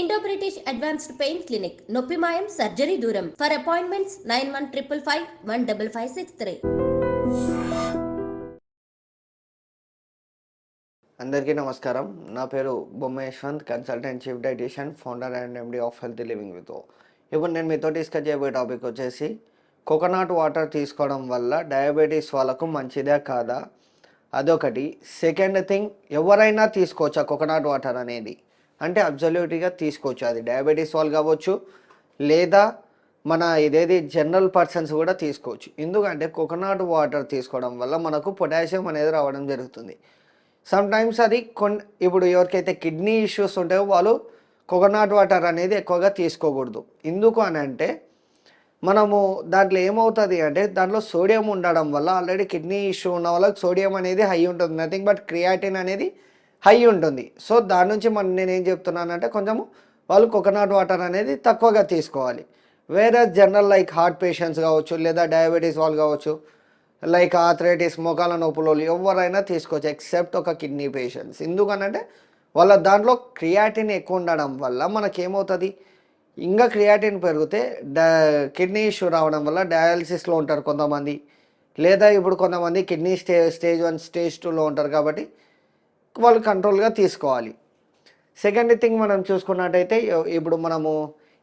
Indo British advanced pain clinic నొప్పి మాయం surgery దూరం ఫర్ అపాయింట్మెంట్స్ 9155515563. అందరికీ నమస్కారం. నా పేరు Bomma Yashwant, consultant chief dietitian, founder and MD of healthy living with. ఇప్పుడు నేను మీతో డిస్కస్ చేయబోయే టాపిక్ వచ్చేసి కోకోనట్ వాటర్ తీసుకోవడం వల్ల డయాబెటీస్ వాళ్ళకు మంచిదే కాదా, అదొకటి. సెకండ్ థింగ్, ఎవరైనా తీసుకోవచ్చా కోకోనట్ వాటర్ అనేది అంటే అబ్జల్యూట్గా తీసుకోవచ్చు. అది డయాబెటీస్ వాళ్ళు కావచ్చు, లేదా మన ఇదేది జనరల్ పర్సన్స్ కూడా తీసుకోవచ్చు. ఎందుకంటే కోకోనట్ వాటర్ తీసుకోవడం వల్ల మనకు పొటాషియం అనేది రావడం జరుగుతుంది. సమ్టైమ్స్ అది ఇప్పుడు ఎవరికైతే కిడ్నీ ఇష్యూస్ ఉంటాయో వాళ్ళు కోకోనట్ వాటర్ అనేది ఎక్కువగా తీసుకోకూడదు. ఎందుకు అని అంటే మనము దాంట్లో ఏమవుతుంది అంటే దాంట్లో సోడియం ఉండడం వల్ల ఆల్రెడీ కిడ్నీ ఇష్యూ ఉన్న వాళ్ళకి సోడియం అనేది హై ఉంటుంది, నథింగ్ బట్ క్రియాటిన్ అనేది హై ఉంటుంది. సో దాని నుంచి నేనేం చెప్తున్నానంటే కొంచెము వాళ్ళు కోకోనట్ వాటర్ అనేది తక్కువగా తీసుకోవాలి. వేరే జనరల్ లైక్ హార్ట్ పేషెంట్స్ కావచ్చు, లేదా డయాబెటీస్ వాళ్ళు కావచ్చు, లైక్ ఆర్థరైటిస్, మోకాల నొప్పులు ఎవరైనా తీసుకోవచ్చు ఎక్సెప్ట్ ఒక కిడ్నీ పేషెంట్స్. ఎందుకనంటే వాళ్ళ దాంట్లో క్రియాటిన్ ఎక్కువ ఉండడం వల్ల మనకేమవుతుంది, ఇంకా క్రియాటిన్ పెరిగితే కిడ్నీ ఇష్యూ రావడం వల్ల డయాలసిస్లో ఉంటారు కొంతమంది, లేదా ఇప్పుడు కొంతమంది కిడ్నీ స్టేజ్ 1 స్టేజ్ 2లో ఉంటారు. కాబట్టి వాళ్ళు కంట్రోల్గా తీసుకోవాలి. సెకండ్ థింగ్ మనం చూసుకున్నట్టయితే ఇప్పుడు మనము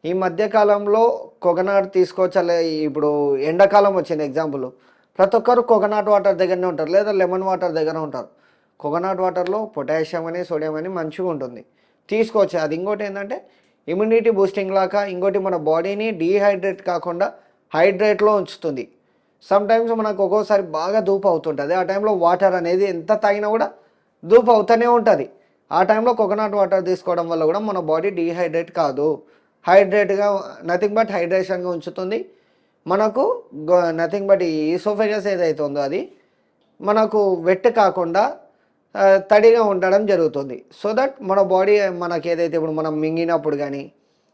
ఈ మధ్యకాలంలో కోకోనట్ తీసుకోవచ్చు. ఇప్పుడు ఎండాకాలం వచ్చింది ఎగ్జాంపుల్, ప్రతి ఒక్కరు కోకోనట్ వాటర్ దగ్గరనే ఉంటారు, లేదా లెమన్ వాటర్ దగ్గర ఉంటారు. కోకోనట్ వాటర్లో పొటాషియం అని సోడియం అని మంచిగా ఉంటుంది, తీసుకోవచ్చు. అది ఇంకోటి ఏంటంటే ఇమ్యూనిటీ బూస్టింగ్ లాగా, ఇంకోటి మన బాడీని డీహైడ్రేట్ కాకుండా హైడ్రేట్లో ఉంచుతుంది. సమ్టైమ్స్ మనకు ఒక్కోసారి బాగా ధూపు అవుతుంటుంది, ఆ టైంలో వాటర్ అనేది ఎంత తాగినా కూడా ధూపు అవుతూనే ఉంటుంది. ఆ టైంలో కోకోనట్ వాటర్ తీసుకోవడం వల్ల కూడా మన బాడీ డీహైడ్రేట్ కాదు, హైడ్రేట్గా నథింగ్ బట్ హైడ్రేషన్గా ఉంచుతుంది. మనకు నథింగ్ బట్ ఈసోఫేగస్ ఏదైతే ఉందో అది మనకు వెట్ కాకుండా తడిగా ఉండడం జరుగుతుంది. సో దట్ మన బాడీ మనకి ఏదైతే ఇప్పుడు మనం మింగినప్పుడు కానీ,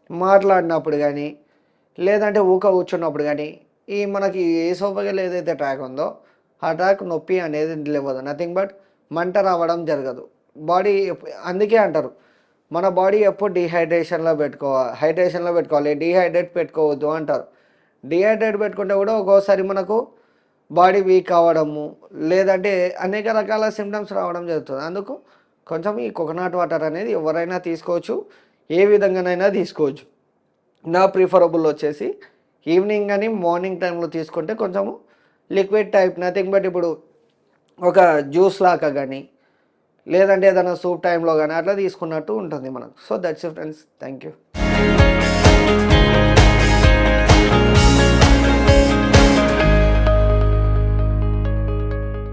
మాట్లాడినప్పుడు కానీ, లేదంటే కూర్చున్నప్పుడు కానీ ఈ మనకి ఈసోఫేగస్ ఏదైతే ట్రాక్ ఉందో ఆ ట్రాక్ నొప్పి అనేది లేవదు, నథింగ్ బట్ మంట రావడం జరగదు. బాడీ అందుకే అంటారు మన బాడీ ఎప్పుడు హైడ్రేషన్లో పెట్టుకోవాలి, డీహైడ్రేట్ పెట్టుకోవద్దు అంటారు. డీహైడ్రేట్ పెట్టుకుంటే కూడా ఒక్కోసారి మనకు బాడీ వీక్ అవ్వడము, లేదంటే అనేక రకాల సిమ్టమ్స్ రావడం జరుగుతుంది. అందుకు కొంచెం ఈ కోకోనట్ వాటర్ అనేది ఎవరైనా తీసుకోవచ్చు, ఏ విధంగానైనా తీసుకోవచ్చు. నా ప్రిఫరబుల్ వచ్చేసి ఈవినింగ్ కానీ మార్నింగ్ టైంలో తీసుకుంటే కొంచెము లిక్విడ్ టైప్, నథింగ్ బట్ ఇప్పుడు ఒక జ్యూస్ లాగా కానీ, లేదంటే ఏదైనా సూప్ టైంలో కానీ అట్లా తీసుకున్నట్టు ఉంటుంది మనకు. So that's it friends, thank you.